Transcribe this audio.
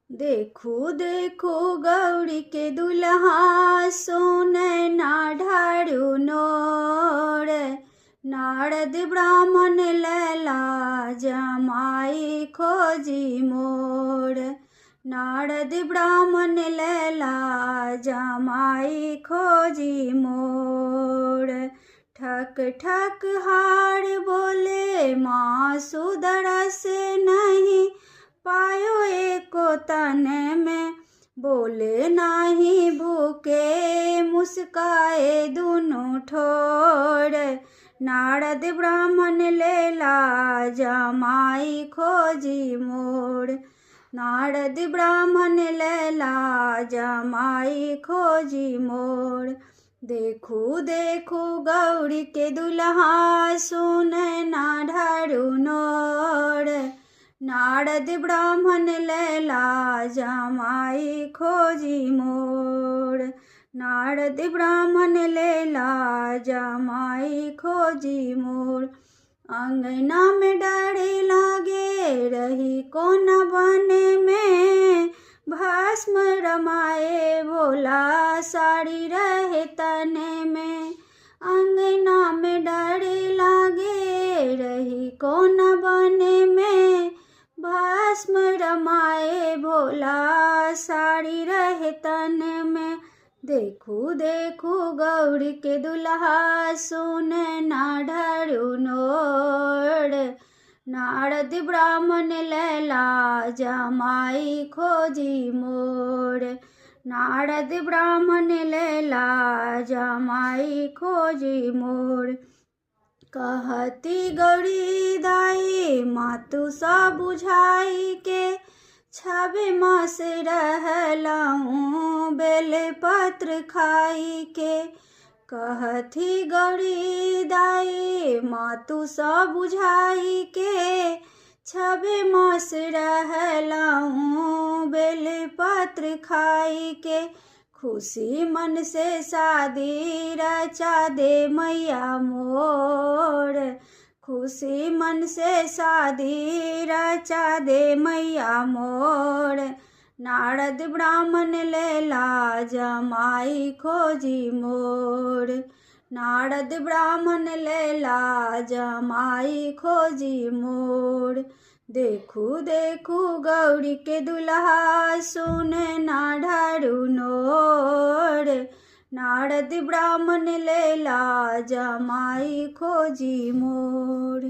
देखो देखो गौरी के दुल्हा सोने ना ढारू नोर। नारद ब्राह्मण लैला जमाई खोजी मोर। नारद ब्राह्मण लैला जमाई खोजी मोर। ठक ठक हार बोले माँ सुदरस नहीं पायो एको तन में। बोले नाही भूखे मुस्काए दुनु ठोर। नारद ब्राह्मण लैला जमाई खोजी मोर। नारद ब्राह्मण लैला जमाई खोजी मोर। देखो देखो गौरी के दुल्हा सोने ना ढारू नोर। नारद ब्राह्मण लैला जमाई खोजी मोर। नारद ब्राह्मण लैला जमाई खोजी मोर। अंगना में डारे लागे रही कोन बने में। भस्म रमाए भोला साड़ी रहे तने में। अंगना में डारे लागे रही कोन बने में। भस्म रमाए भोला साड़ी रहे तन में। देखो देखो गौरी के दुल्हा सोने ना ढारू नोर। नारद ब्राह्मण लैला जमाई खोजी मोर। नारद ब्राह्मण लैला जमाई खोजी मोर। कहती गौरी दाई मातु सा बुझाई के। 6 मास रहलहूँ बेल पत्र खाई के। कहती गौरी दाई मातु सा बुझाई के। 6 मास रहलहूँ बेल पत्र खाई के। खुशी मन से शादी रचा दे मैया मोर। खुशी मन से शादी रचा दे मैया मोर। नारद ब्राह्मण लैला जमाई खोजी मोर। नारद ब्राह्मण लैला जमाई खोजी मोर। देखो देखो गौरी के दुल्हा सोने ना ढारू नोर। नारद ब्राह्मण लैला जमाई खोजी मोर।